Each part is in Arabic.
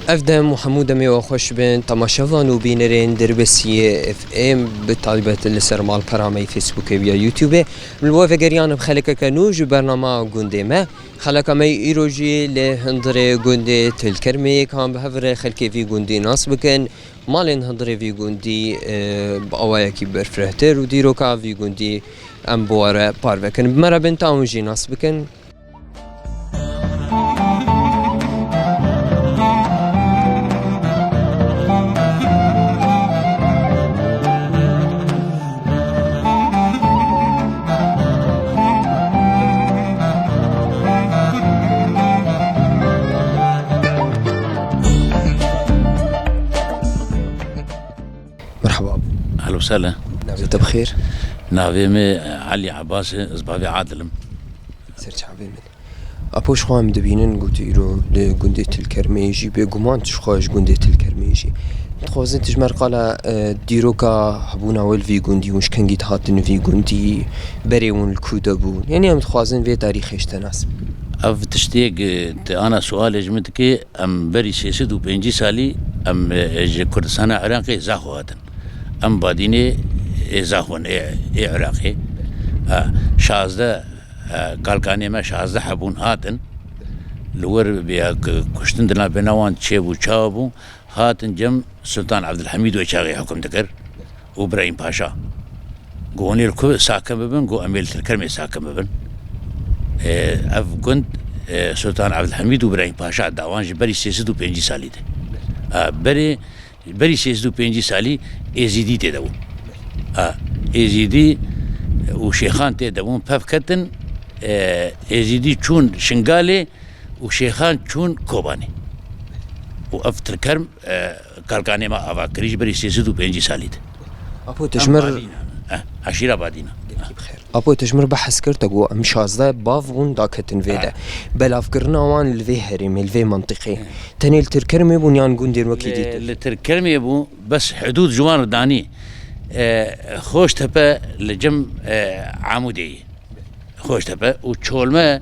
افدم وحمود امي وخوش بن تماشاوان و بینرین دربسیه اف ام بطالبات لسر مال برامي فيسبوك ويا يوتيوب ملوه فقريان بخلقه كنوج برنامه گنده ما خلقه مي ايروجي لهندره گنده تلكرمي كان بهفر خلقه في گندي ناس بكن مالين هندره في گندي بأوايا كي برفرهتر و ديروكا في گندي ام بواره بار بكن بمرا بنتاون جي ناس بكن مرحبا. اهلا وسهلا. نافي بخير؟ نافي علي عباسي زبابي عادلم. سرت عبي من أبوش خام دبينن قلت إيرو لجندة الكرميجي بجمان تشخاش جندة الكرميجي تخوزن تجمر قال ديروكا هبونا وال في جندي وش كان جيت هاتن في جندي بريون الكودبون يعني هم تخوزن في تاريخ تناسب اف تشتيق انا سؤال جمتك ام بري سيسد و بنجي سالي ام كردستان عراقي زاخو هاتن ام باديني زاخون اي عراقي شازده قالقاني ما شازده حبون هاتن لور بيا كشتن دنا بنوان تشيبو تشابو هاتن جم سلطان عبد الحميد وشاغي حكم دكر وابراهيم باشا قوني الكو ساكن ببن قو اميل الكرمي ساكن ببن اف كنت سلطان عبد الحميد وابراهيم باشا داوان بري سيسدو بنجي سالي ده بري سيسدو بنجي سالي ازيدي تدو ازيدي وشيخان تدوون بفكتن ازيدي چون شنغالي وشيخان چون كوباني وافتر كرم قالقاني ما افاكريج بري سيسدو بنجي سالي ده أبو تجمر عشيرة بادينا أبو تجمر بحث كرتا جو أم شازده بافون داكتن فيدا بلاف كرنا وان الفي هرم الفي منطقي تاني التركرمي بنيان جندير وكيديت التركرمي بو بس حدود جوان داني خوش تبا لجم عمودي خوش تبا وشولما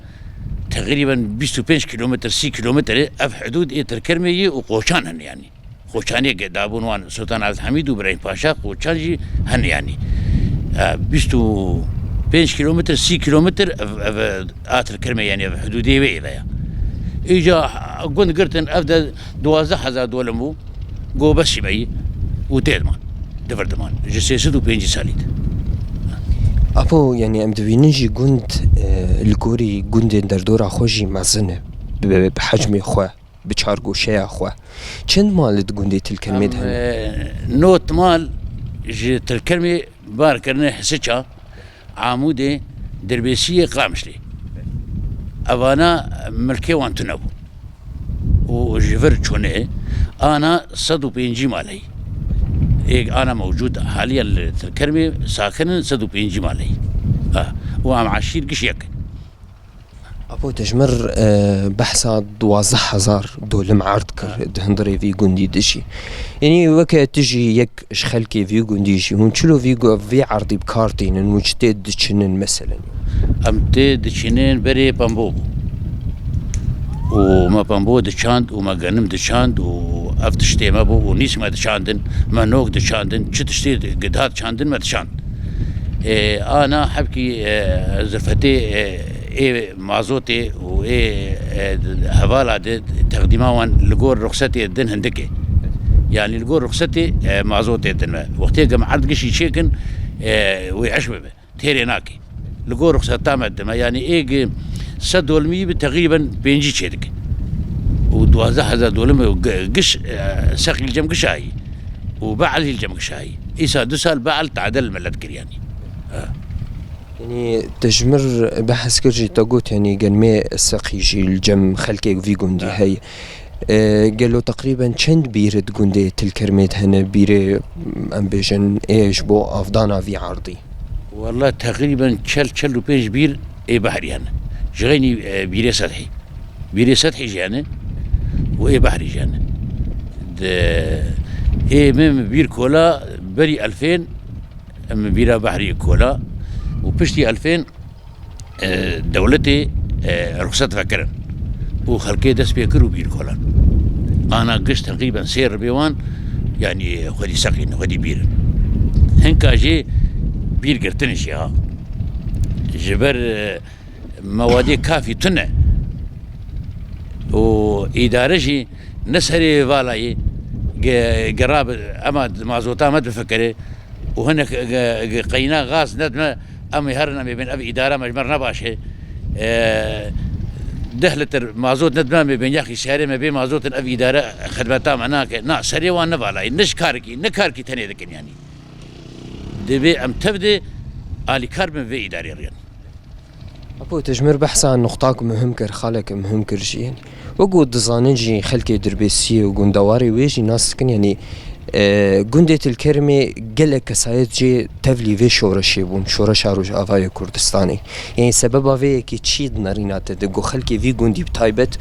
تقريبا 25 كيلومتر 6 كيلومتر اف حدود التركرمي وقوشان هن يعني قوشاني دابون وان سلطان عبد الحميد وابراهيم باشا قوشان هن يعني 25 كيلومتر 6 كيلومتر آتر كرمي يعني في حدودي ويلا إجا قلت قرتن أبدا 12,000 دولمو قو بس بي وتيدمان دفردمان جسيسد وبينجي ساليد أبو يعني أم دوينجي قند الجوري قند دردورا خوجي مزنه بحجم خواه بچارگو شيا خواه چند مالت قندي تلكلمة هن نوت مال جي تلكلمة بار كرنا حسيتها عمودي دربيسية قامشلي أبانا ملكي وانتنبو وجفر چونه أنا 105 مالي إيه أنا موجود حاليا الكرمي ساكن 105 مالي وعم عشير قشيك أبو تجمر بحثا 12,000 دولم عرض كر هندري في جندي دشي يعني وكا تجي يك شخلكي في جنديشي هون شلو في عرضي بكارتين المجتهد دشنن مثلا أم دشنن بري بامبو وما بامبو دشاند وما غنم دشاند وأفتشتي ما بو ونيس ما دشاندن ما نوك دشاندن شتشتي قدهات شاندن ما دشاند أنا حبكي زرفتي ايه مازوتي وايه حواله تقديماوان لقور رخصتي الدن هندكي يعني لقور رخصتي مازوتي الدن وقتها قام عرض قشي شيكن ويعشبه تيري ناكي لقور رخصة تامة الدم يعني ايه سدو المي تقريبا بينجي شيدك و12,000 دولم قش ساقي الجم قشاي وبعل الجم قشاي إيسا دوسال بعل تعدل ملت كرياني يعني تجمر بحث كرجي تقوت يعني قنمي السقيجي الجم خلقي في قندي هاي قالوا تقريبا چند بيرد قندي تلكرميت هنا بيري ام بيجن ايش بو افضانا في عرضي والله تقريبا چل وبيج بير اي بحري هنا جغيني بيري سطحي جانا واي بحري جانا اي مم بير كولا بري 2000 ام بيرا بحري كولا وبشتي 2000 دولتي رخصت فكرن وخلقي دس بيكرو بير كولان أنا قشت تقريبا سير بيوان يعني خدي سقين خدي بير هنكا جي بير قرتنش يا جبر موادي كافي تنع وإدارجي نسهري فالاي قراب أما مازوتا ما تفكري وهنا قينا غاز ندم أمي هرنا بين أبي إدارة مجمر نباشه دهلت مازوت ندم بين ياخي شهري ما بين مازوت أبي إدارة خدمتها معناها نا سري وان نفالاي نكاركي تاني ذكن يعني دبي أم تبدي آلي كاربن في إداري ريان أبو تجمر بحث عن نقطاك مهم كر خالك مهم كرجي يعني وقود دزانجي خلكي دربيسي وقون دواري ويجي ناس كن يعني قندة الكرمة قلق كسايد جي تفلي في شورشي بون شورش عروج آفاي كردستاني يعني سبب آفاي كي تشيد نارينات دقو خلكي في قندي بتايبت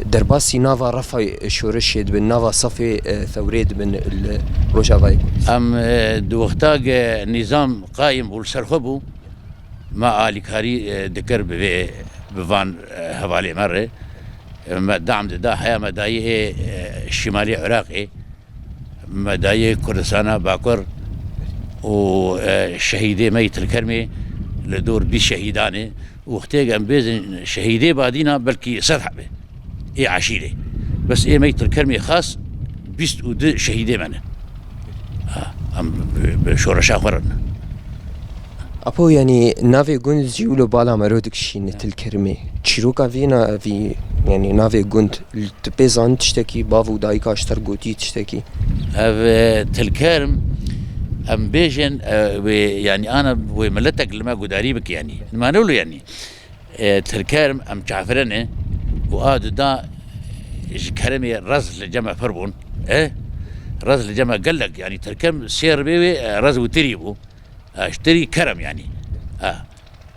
درباسي نافا رفاي شورشي بن نافا صفي ثوريد بن الروجافاي أم دوختاق نظام قائم والسرخبو ما آلي كاري ذكر بفان هوالي مرة دعم دا حياة مدايه الشمالي عراقي مدايه كردستان باكر وشهيدي ميت الكرمي لدور بالشهيداني واختيق ام بيزن شهيدي بعدينا بلكي سرح به اي عشيري بس اي ميت الكرمي خاص بيست ود شهيدي منه ام بشورشا خورنا أبو يعني نافي جوند جيولو بالا مرودك شينت الكرمة تشيروكا فينا في يعني نافي جوند تبيزان تشتكي بافو دايكا اشتر قوتي تشتكي تلكرم ام بيجن يعني انا وملتك لما قداري بك يعني ما نقوله يعني تلكرم ام جعفرنه واد دا كرمي رز لجمع فربون رز لجمع قلق يعني تلكرم سير بيوي رز وتريبو اشتري كرم يعني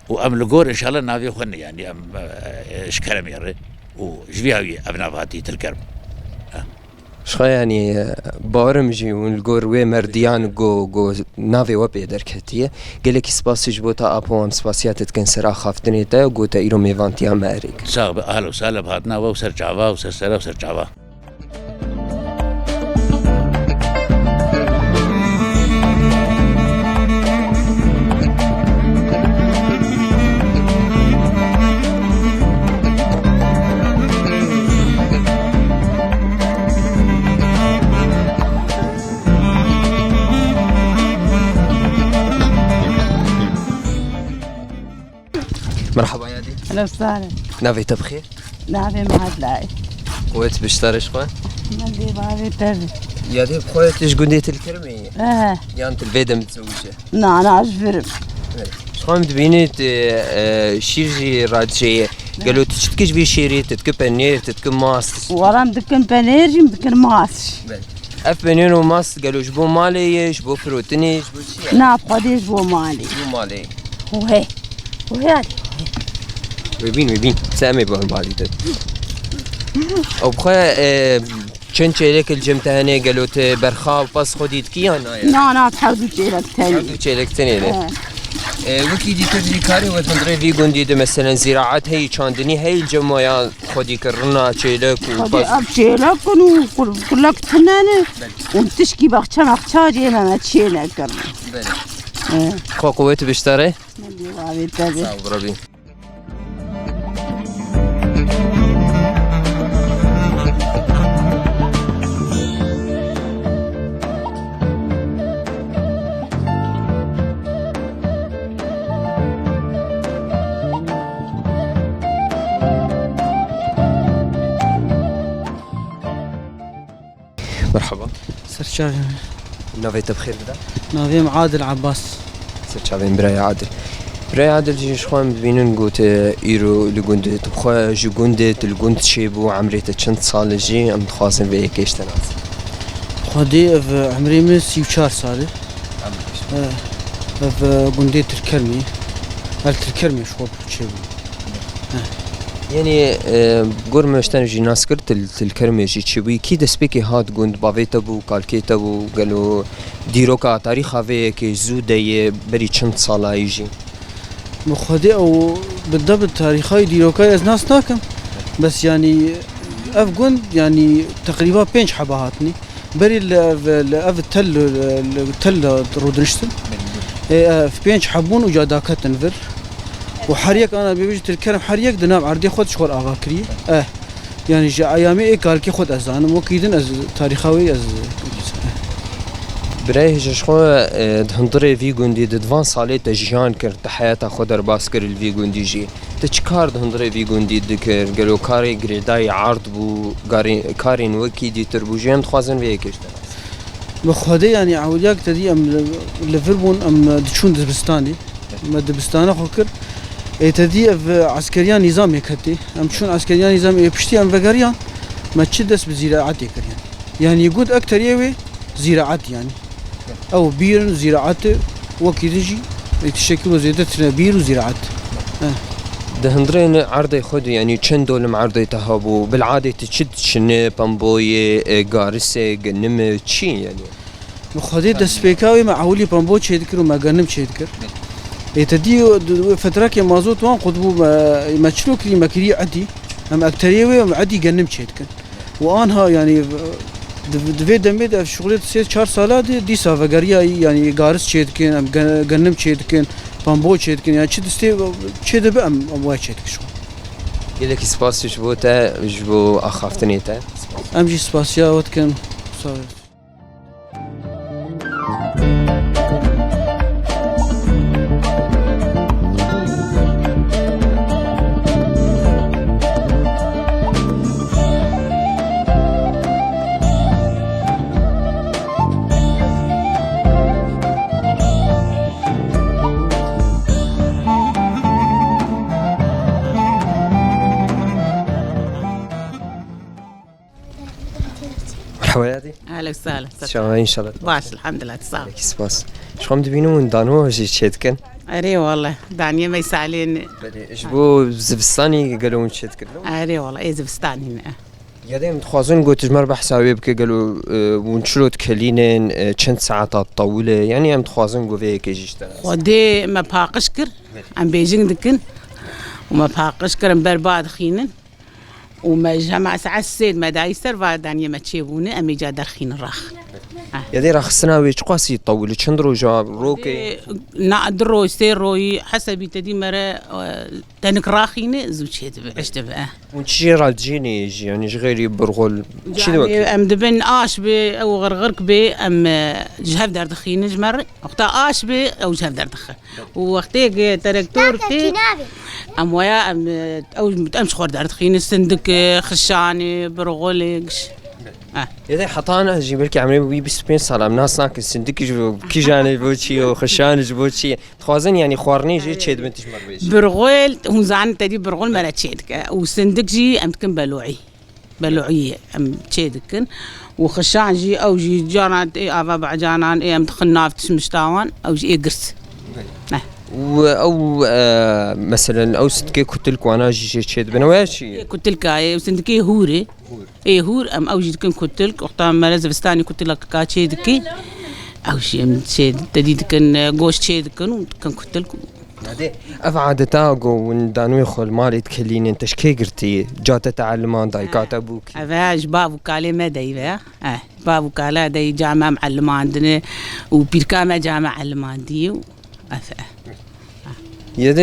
وام لقور ان شاء الله نافي خن يعني ام اش كرم يري وجبيهاوي ابنا فاتي الكرم شخا يعني بارمجي ونلقور وي مرديان جو نافي وبي دركتيه قالك سباسي جبوتا ابو ام سباسيات تكن سرا خافتني تا قوتا ايرو ميفانتيا ماريك صاحب اهلا وسهلا بهاتنا وسر جافا وسر سرا وسر جافا مرحبا يا دي اهلا وسهلا نافي تبخير نافي معاد لاي قوت بشتري شخا نادي بابي تبي يا دي بخويت ايش قنديت الكرمي يعني البيدة متزوجة انا عجبرم شخا مدبينيت شيرجي راجية قالوا تشتكيش في شيري تتكب بنير تتكب ماس ورام دكن بنيرجي مدكن ماسش اف بنير وماس قالوا جبو مالي جبو فروتني جبو شي ناب قديش بو مالي جبو مالي وهي وهي ويبين سامي بالمالي ده او بخويا چند چيلك الجمتاني قالوا برخا وباس خديت كي انا نا بحاول تجيلك تاني چيلك تاني ده وكي دي تدري كاري وتندري في قندي ده مثلا زراعات هي چاندني هي الجمايا خدي كرنا چيلك وباس اب چيلك كلك تنانه وتشكي بخشا مخشاجي انا تشيلك كرنا خو قوت بشتري نادي بابي تبي صبربي مرحبا سرشافي نافي تبخير بدا نافي عادل عباس سرشافي براي عادل براي عادل جي شخوان ببينن قوت ايرو لقندة تبخوا جو قندة القند شيبو عمريتا چند سال جي ام تخواسن بيه كيش تناس خدي عمري من 34 سالي في قندية الكرمي الكرمي شو بتشيبو يعني قور مشتن جي ناس كرت الكرمي جي تشيبوي كي دسبيكي هات قند بافيتا بو كالكيتا بو قالوا ديروكا تاريخ هاوي كي زودة بري چند سالا يجي مخدي او بالضبط تاريخي ديروكاي از ناس ناكم بس يعني اف جوند يعني تقريبا 5 حبه هاتني بري اف التل رودنشتن في 5 حبون وجاداكت انفر وحريق انا بيجي الكرم حريق دنام عردي خود شغل اغا كري يعني جا ايامي قال كي خود ازان موكيدن از تاريخاوي از برای شخو دهندره وی گوندی دوان سالی تجیان کرد حیات خود در باس کرد وی گوندی جی تچکار دهندره وی گوندی دکر گلو کاری گریدای عرض بو کارین وکی دی تربوجیم خوازن وی کشته بخوده يعني عودياك تدي ام ليفربول ام دشون دبستاني ما دبستانه خوكر تدي عسكريان نظام يكتي ام شون عسكريان نظام يبشتي ام فقريان ما تشدس بزراعات يعني يقول اكثر يوي زراعات يعني او بير زراعات وكيدجي يتشكلوا زيادة بير وزراعات دهندرين عرضي خود يعني چند دولم عرضي تهابو بالعادة تشد شنه بامبوي غارسه گنم چی يعني بخوده دسبيكاوي معولي بامبو چيدكر وما گنم چيدكر تدي فترة كي مازوت وان قطبو ما تشلوكري مكري عدي ام اكتريوي ام عدي گنم چيدكر وانها يعني دوی دمید اف شغلت 3-4 ساله دی سافگریا يعني غارس چيدكن ام گنم چيدكن بامبو چيدكن يعني چه دسته چه دبه ام وای چيدك شو يلك سپاس جبو تا جبو اخافتني تا ام جي سپاسيا وقت كان صار حوالي اهلا وسهلا ان شاء الله باش الحمد لله تصاحب سپاس شخوام دبینو من دانو جي چيدكن اري والله دانيا ما يسالين جبو زبستاني قالوا من چيدكن اري والله اي زبستاني يادي متخوازن قلت جمر بحسابي بك قالوا ونشلوت كلينن چند ساعات طويله يعني ام تخوازن قوي كيجيشتا خدي ما باقشكر ام بيجين دكن وما باقشكر ام برباد خينن وما جمع ساعة السيد ما دايستر وادانيا ما تشيبوني امي جا درخين الراخ يدي راح سناوي قاسي طول چندرو جواب روكي نقدرو يستيروي حسبي تدي مرة تنك راخينه زوجيت عشت بقى ونشي رالجيني يجي يعني غيري برغل شي يعني ام دبن اش بي او غرغرك بي ام جهف دار دخين جمر وقتا اش بي او جهف دار دخ وقتي تركتور تي ام ويا ام او امش خور دار دخين سندك خشاني برغلكش يدي حطانا جيب لك عمري بي بسبين سلام ناس ناك سندك كي جاني بوشي وخشان جبوشي تخوازن يعني خوارني جي تشيد بنتش مربيش برغول وزعن تدي برغول مرا تشيدك وسندك جي ام تكن بلوعيه ام تشيدكن وخشان جي او جي جانات اي افا بعجانان اي ام تخناف تشمشتاوان او جي قرس او مثلا او سندكي كنت لك وانا جي تشيد بنواشي كنت لك وسندكي هوري اي هور ام او جي كن كنت لك وقتا ما لازفستاني كنت لك كاتشي دكي او شي ام تشيد تديد كن غوش تشيد كن كنت لك هذه افعاد تاغو وندانو يخل مالي تكليني انت شكي قرتي جات تعلمان داي كاتبوك افاج بابو كالي ما داي بابو كالا داي جامعه معلمان دنا وبيركامه جامعه معلمان دي افا يدي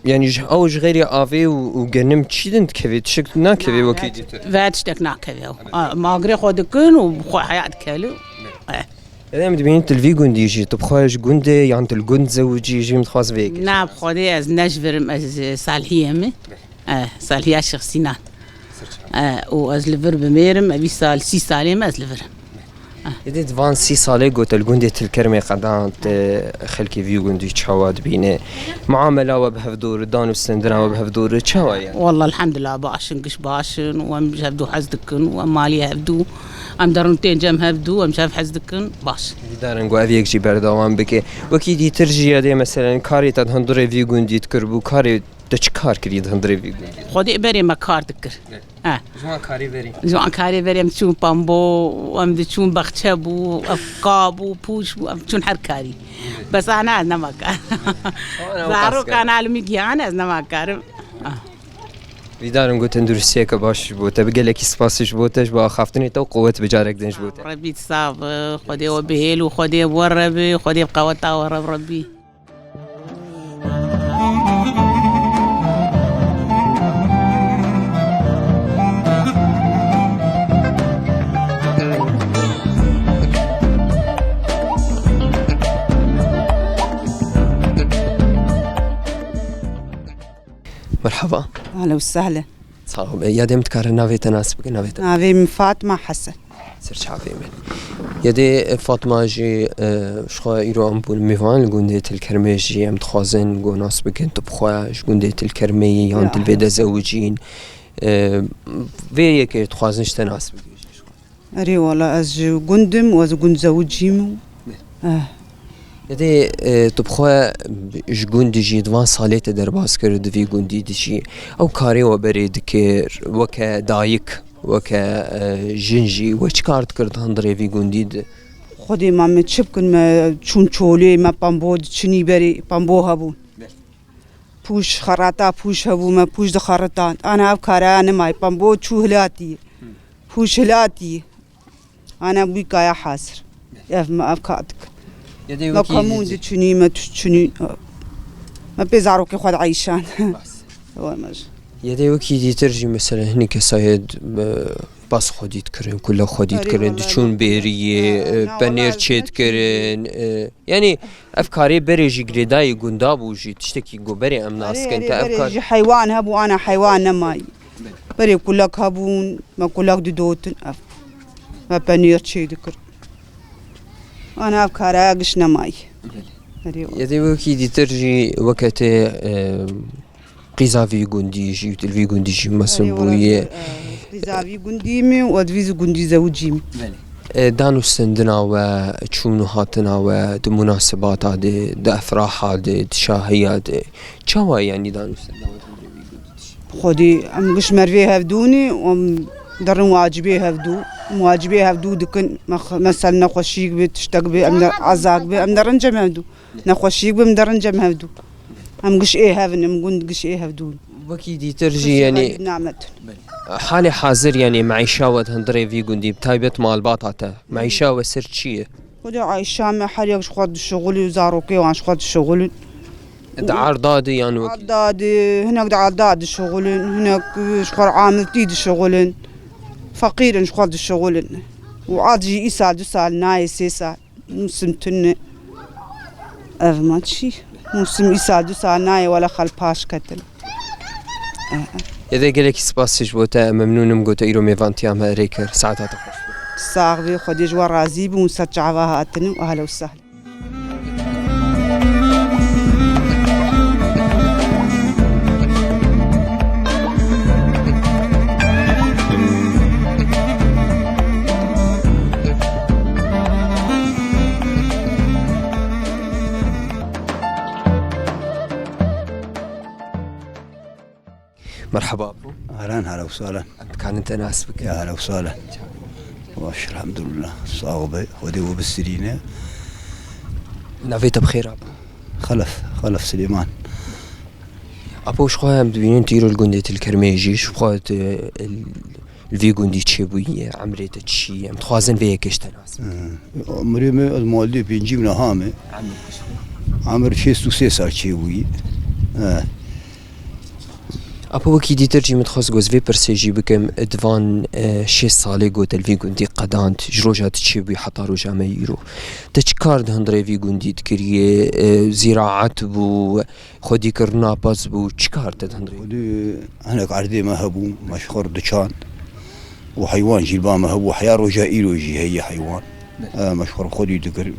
يعني اوج غيري افي وجنم تشيدنت كيفي تشكنا كيفي وكيدي فاتشتكنا كيفي ما غري خودكن وخو حيات كالو هذا مدبين تلفي جوندي جي تبخاش جوندي يعني الجند زوجي جي متخاص فيك نعم خدي از نجفرم از صالحيه صالحيه شخصينا واز لفر بميرم ابي سال 6 سالين از لفر يدي دفان 6 سالي قلت الجندي الكرمي قدانت خلكي فيو جوندي تشواد بينه معامله وبهفدور دانو السندنا وبهفدور تشوايا والله الحمد لله باشن قش باشن وام جابدو حزدكن ومالي هبدو ام درنتين جام هبدو ام شاف حزدكن باش دارن قو افيك جي بردوام بك وكيدي ترجي هذه مثلا كاري تهندري فيو جوندي تكربو كاري تشكار كريد هندري فيو جوندي خدي بري ما كار تكر جوان كاري بري جوان كاري بري ام تشون بامبو وام تشون بختبو افقابو بوش وام تشون حركاري بس انا ما كار زارو كان على ميجي انا ما كار ویدارم گوتن درسته که باش بوده بگلکی سپاسش بودش با خفتنی تو قوت بجارک دنج بوده ربي تصاب خدي وبهيل وخدي بوربي وخدي بقوتها ورب ربي. مرحبا اهلا وسهلا. صاحب يا متكرر نافي تناسبك نافي نافي من فاطمه حسن. سرچ حافي من يدي فاطمه جي شخوا ايرو ام بون ميفان لغوندي الكرمي جي ام تخوازن غو ناس بكن تبخواش غوندي الكرمي يان البيدا زوجين في كي تخوازن تناسبك اري والله از غندم واز غند زوجيم. يدي تبخوا جوندي جي دوان صاليت درباس كرد في غوندي دشي او كاري وبري دكير وكا دايك وكا جنجي وشكارت كرد هندري في غوندي خودي ما متشبكن ما چون چولي ما بامبو چني بري بامبو هبون پوش خراتا پوش هبو ما پوش دخرتان انا افكار انا ماي بامبو چو هلاتي پوش هلاتي انا بيكا يا حاسر يا ما افكارك ما كمون دي چني ما چني ما بيزارو كي خود عيشان هو ماج يدي وكي دي ترجي مثلا هني كسايد باس خوديت كرين كل خوديت كرين چون بيري بنير چيت كرين يعني افكاري بريجي غريداي غوندا بوجي تشتكي جو بري ام ناس كنت افكار حيوان هبو انا حيوان ماي بري كلك هبون ما كلك دودن ما بنير چيت كر انا افكار اقش نماي يدي وكي دي ترجي وقت قيزافي غوندي جي تلفي غوندي جي مثلا بويه قيزافي غونديمي ودفيز غوندي زوجيمي دانو سندنا وچونو هاتنا ودمناسبات هذه دافراح هذه شاهيات چوا يعني دانو سندنا خودي ام قش مرفي هفدوني وم درن واجبي هفدو مواجبي هفدو دكن مثلا نخوشيك بتشتاق بي ام عزاق بي ام درنجم هفدو نخوشيك بي ام درنجم هفدو ام قش ايه هفن ام قند قش ايه هفدون وكي دي ترجي يعني حالي حاضر يعني معيشة ودهندري في قندي بتايبت مال باطاته معيشة وسر شيء خدي عايشة ما حالي خد الشغل وزاروكي وانش خد الشغل عرضادي يعني وكي عرضادي هناك عرضاد الشغل هناك شخور عامل تيد الشغل فقير خد الشغل وعادي يسال دسال ناي سيسال مسمتن ما تشي موسم يسال دسال ناي ولا خل باش كتل إذا قالك سباسيش بوتا ممنون قلت إيرو ميفانتيام ريكر ساعتها تخش صاغبي خدي جوا رازيب ونسجعها هاتن وأهلا وسهلا. مرحبا أبو هلا وسهلا. كان أنت ناسبك يا هلا وسهلا. واش الحمد لله صاغبي ودي وبالسرينة. نافيت بخير أبو. خلف سليمان. أبو شو خايم تبينين تيرو الجندة الكرميجي شو خايت الفي جندي تشيبوية عمريت تشي أم تخازن فيها كيش تناس. مريم المالدي بينجي من هامه. عمر شيء سوسيسار تشيبوية. أبو وكي دي ترجي متخص جوز في برسيجي بكم ادفان 6 سالي قوت الفي جندي قدانت جروجات تشيبوي حتى روجا ما يرو. تشكارد هندري في جندي تكريه زراعة بو خدي كرنا باز بو تشكارد هندري. خدي هناك عردي ما هبو مشخور دشان وحيوان جلبان ما هبو حيار وجائيلو جي هي حيوان. مشخور خدي ذكر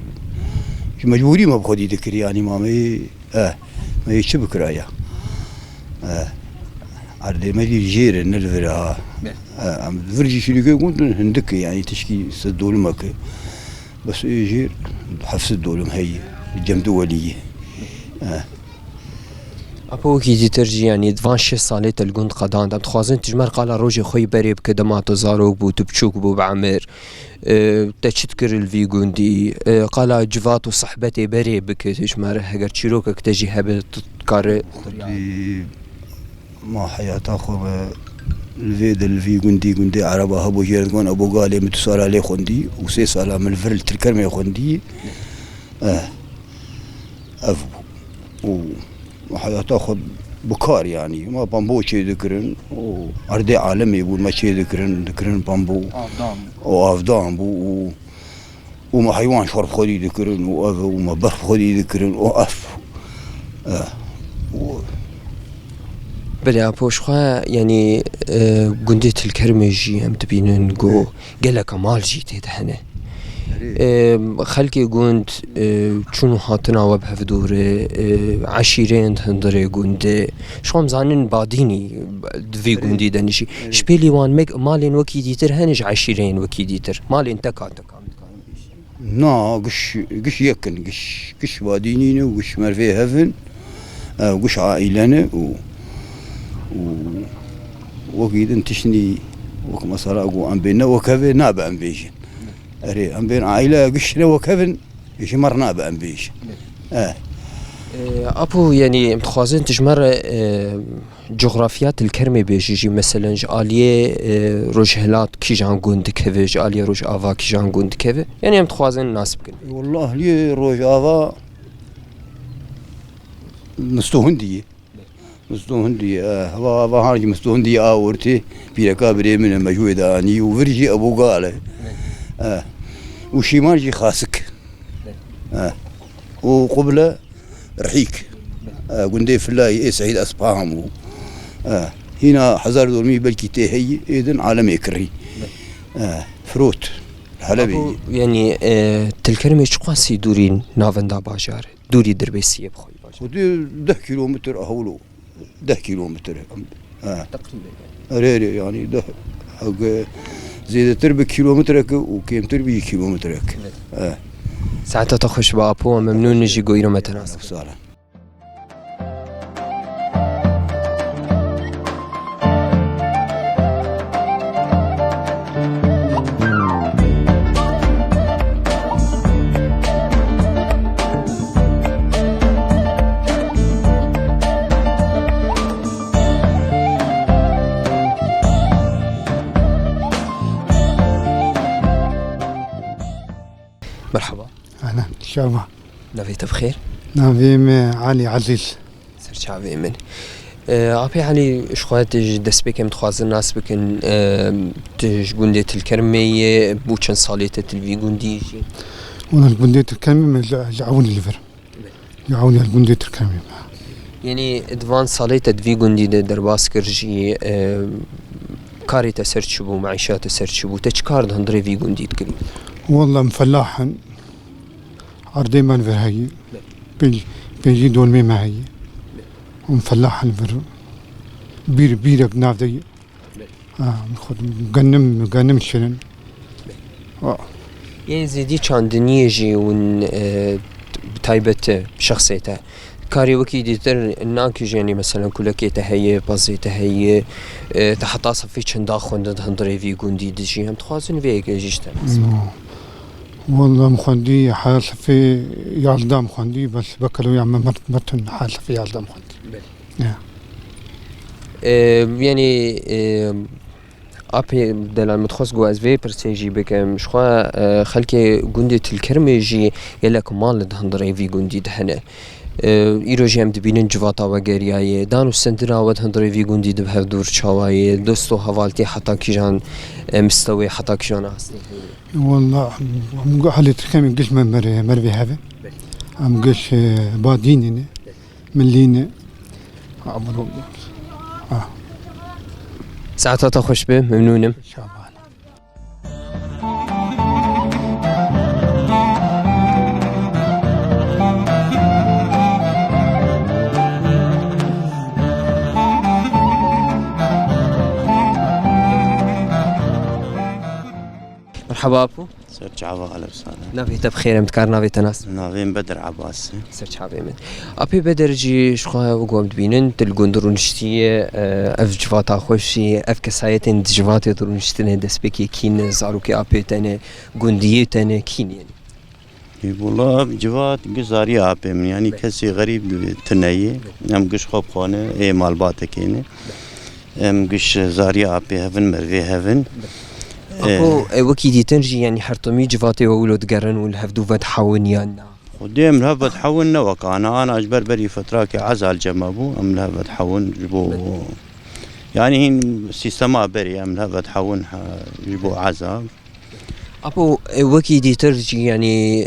مجبوري ما بخدي ذكر يعني ما يشبك رايا. عردي ما دي جير نلفرها. عم فرجي شركة كنت هندك يعني تشكي سدول مكة. بس يجير حفظ الدولم هي الجمد وليه. أبو كي دي ترجي يعني دفان 6 سالي تلقون قدان دم تخوازن تجمر قال روجي خوي بريب كده ما تزارو بو تبشوك بو بعمر تشتكر الفيجون دي قال جفات وصحبتي بريب كده تجمر هجر تشيروك تجي هبت تكار ما حياة أخو الفيد الفي جندي عربة أبو جيرجون أبو قالي متسال عليه خندي وسي سال من الفرل تركرمي خندي أفو وحياة أخو بكار يعني ما بامبو شيء ذكرن وأردي عالمي يقول ما شيء ذكرن بامبو وأفدام بو وما حيوان شرب خدي ذكرن وما برف خدي ذكرن وأف بلا بوشخوا يعني قندية الكرمجي هم تبينن جو قال كمال جيت هنا خلقي قند شنو هاتنا وبها في دور عشيرين هندري قند شو مزانن بعديني في قندي دنشي شبيلي وان مالين وكي ديتر هنج عشيرين وكي ديتر مالين تكا نا قش يكن قش وادينين وقش مرفي هفن وقش عائلنا وقيد انتشني وكما صار أقول أم بيننا وكذا نابع أم بيجن أري أم بين عائلة قشنا وكذا يش مر نابع أم بيجن أبو يعني متخازن تجمر جغرافيات الكرمة بيجي مثلا جالية رجهلات كي جان قند كذا جالية رج آفا كي جان قند كذا يعني متخازن ناس بكن والله لي رج آفا مستوهندي هوا هارج مستوهندي آورتي بيركا بري من مجهود أني وفرجي أبو قاله وشيمارجي خاسك وقبله رحيك قندي في الله إيه سعيد أصباهم هنا حزار دولمي بلكي تهي إذن عالم يكري فروت حلبي يعني تلكرمي شقاسي دورين نافندا باجار دوري دربيسية بخوي باجار 10 كيلومتر أهولو 10 كيلومتر تقريبا يعني ده زيادة تربي كيلومترك وكيم تربي كيلومترك ساعتها تخش بابو ممنون نجي قويرو متناسب صالح مرحبا أهلا شابة نافيت بخير نافيم علي عزيز سرچاوی من آبی علی اشخاص دست بکم تخازن ناس بکن تجوندی الكرمية بوچن سالیت تلوی گوندی وانا الجندية الكرمي يعاوني الليفر يعاوني الجندية الكرمي يعني ادوان سالیت تلوی گوندی در باس کرجی کاری تسرچ بو معیشات تسرچ بو تشکار دهندری وی گوندی تکلی والله مفلاحا عردي ما نفر هاي بيجي دول مي معي ومفلاحا نفر بيرك نافدي خد مقنم شرن يعني زيدي چاندنیه جی ون بتایبت شخصیته کاری وکی دیتر ناکی جانی مثلا کلکی تهیه بازی تهیه تحت صفی چند خوند هندری وی گوندی دیجی هم تخوازن ویگه جیشتن والله مخندي حال في يالدام مخندي بس بكلو يعمل مرتن حال في يالدام مخندي يعني أبي دلال متخصص جواز في برسيجي بكم شخوا خلك جندي الكرمجي يلاك مال دهندري في جندي دهنا ایروژی هم دبینن جواتا و گریایی دانو سندنا و هندری وی گوندی دبه دور چاوایی دوستو حوالتی حتی کیجان مستوی حتی کیجان هستی والله هم حالي تركمي قش مرفي هذا هم قش باديني من لينا عمرو ساعتها تخش به ممنونم شابان مرحبا أبو سرچ عبا على بسالة نافيت بخير متكار نافيت ناس نافين بدر عباس سرچ عبا من أبي بدرجي شخوا وقوم دبينن تلقون درونشتية أف جواتا خوشي أف كسايتين جواتا درونشتين دس بكي كين زاروكي أبي تاني قندية تاني كين يعني والله جوات قزاري عابم يعني كسي غريب تنايي ام قش خوب خانه اي مال باتكينه ام قش زاري عابي هفن مرفي هفن اكو وكي دي تنجي يعني حرطمي جفاتي وولد قرن والهفدو فد حاون يانا وديم لهفت حون نوك انا اجبر بري فتراك عزال جمابو ام لهفت حون جبو يعني هين سيستما بري ام لهفت حون جبو عزال ابو وكي دي ترجي يعني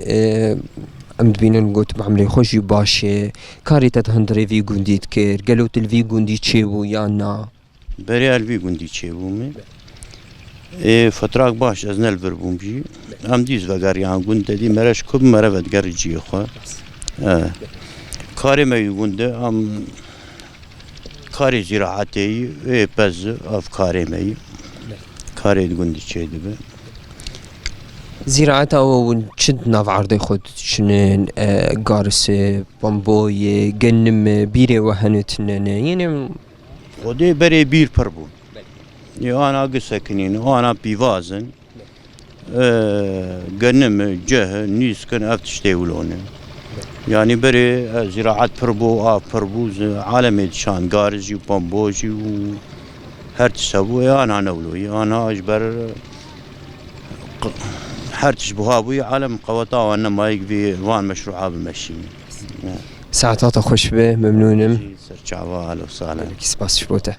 ام دبينن قلت بعملي خوشي باشي كاري تتهندري في قنديت كير قالوا تلفي قندي تشيبو يانا بري الفي قندي تشيبو مي فتراك باش از نلبر بومجي ام ديز وگريان قند دي مرش كب مرفت گرجي خو كاري ما قند ام كاري زراعتي بز اف كاري ما كاري قندي تشيدو زراعته ونشد ناف عرضي خود شنن قارس بامبوي جنم بيري وهنتنن يعني خودي بري بير پربون يا انا قسكنين وانا بيوازن جنم جه نيس كان افتشتي ولونه يعني بري زراعات پربو پربوز عالمي شان قارزي وبامبوجي و هر تسوي انا نولوي انا اجبر حرتش بوهابوي عالم قوطا وانا ما يقفي وان مشروعات بالمشي ساعتات خوش به ممنونم سرچاوا اهلا وسهلا سپاس شبوته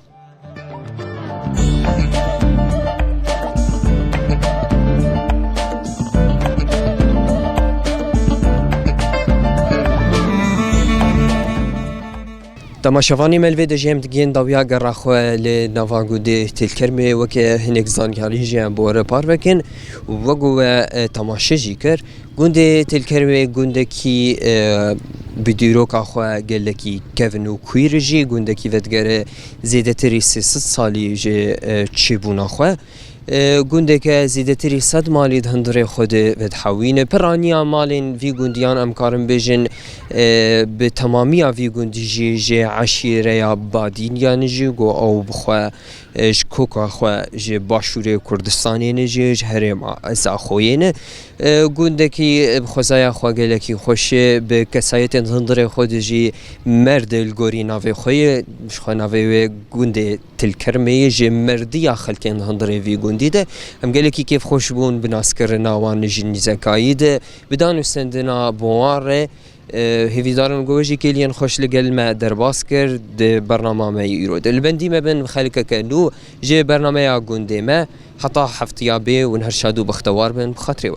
تماشاوانی ملوی دجیم دگین داویا گراخو ل نواگودی تلکرمه وکه هنگ زانگاری جیم بوره پار وکن وگو تماشاجی کر گونده تلکرمه گونده کی بدیرو کاخو گلکی کفنو کویرجی گونده کی ودگره زیده تری 300 سالی جه چیبونا خو گونده که زیده تری 100 مالی هندره خود ودحوینه پرانیا مالین وی گوندیان امکارم بجن به تمامی وی گوندی جه عشیره یا بادین یعنی جه گو او بخوا شکوکا خوا جه باشوره کردستانی نجه جه هرم از آخوینه گونده که بخوزای خوا گلکی خوشه به کسایت هندره خود جه مرد الگوری ناوی خوی خوا ناوی گونده تلکرمه جه مردی خلکن هندره وی گوندی ده هم گلکی کیف خوش بون بناس کرنا وان جن زکایی ده بدانو سندنا بواره هیویدارم گویی کلیان خوش لگل ما درباس کرد برنامه ما ایرود البندی ما بین خالق کنو جه برنامه گونده ما حتی هفتیابی و نهر شادو بختوار بین بخاطری و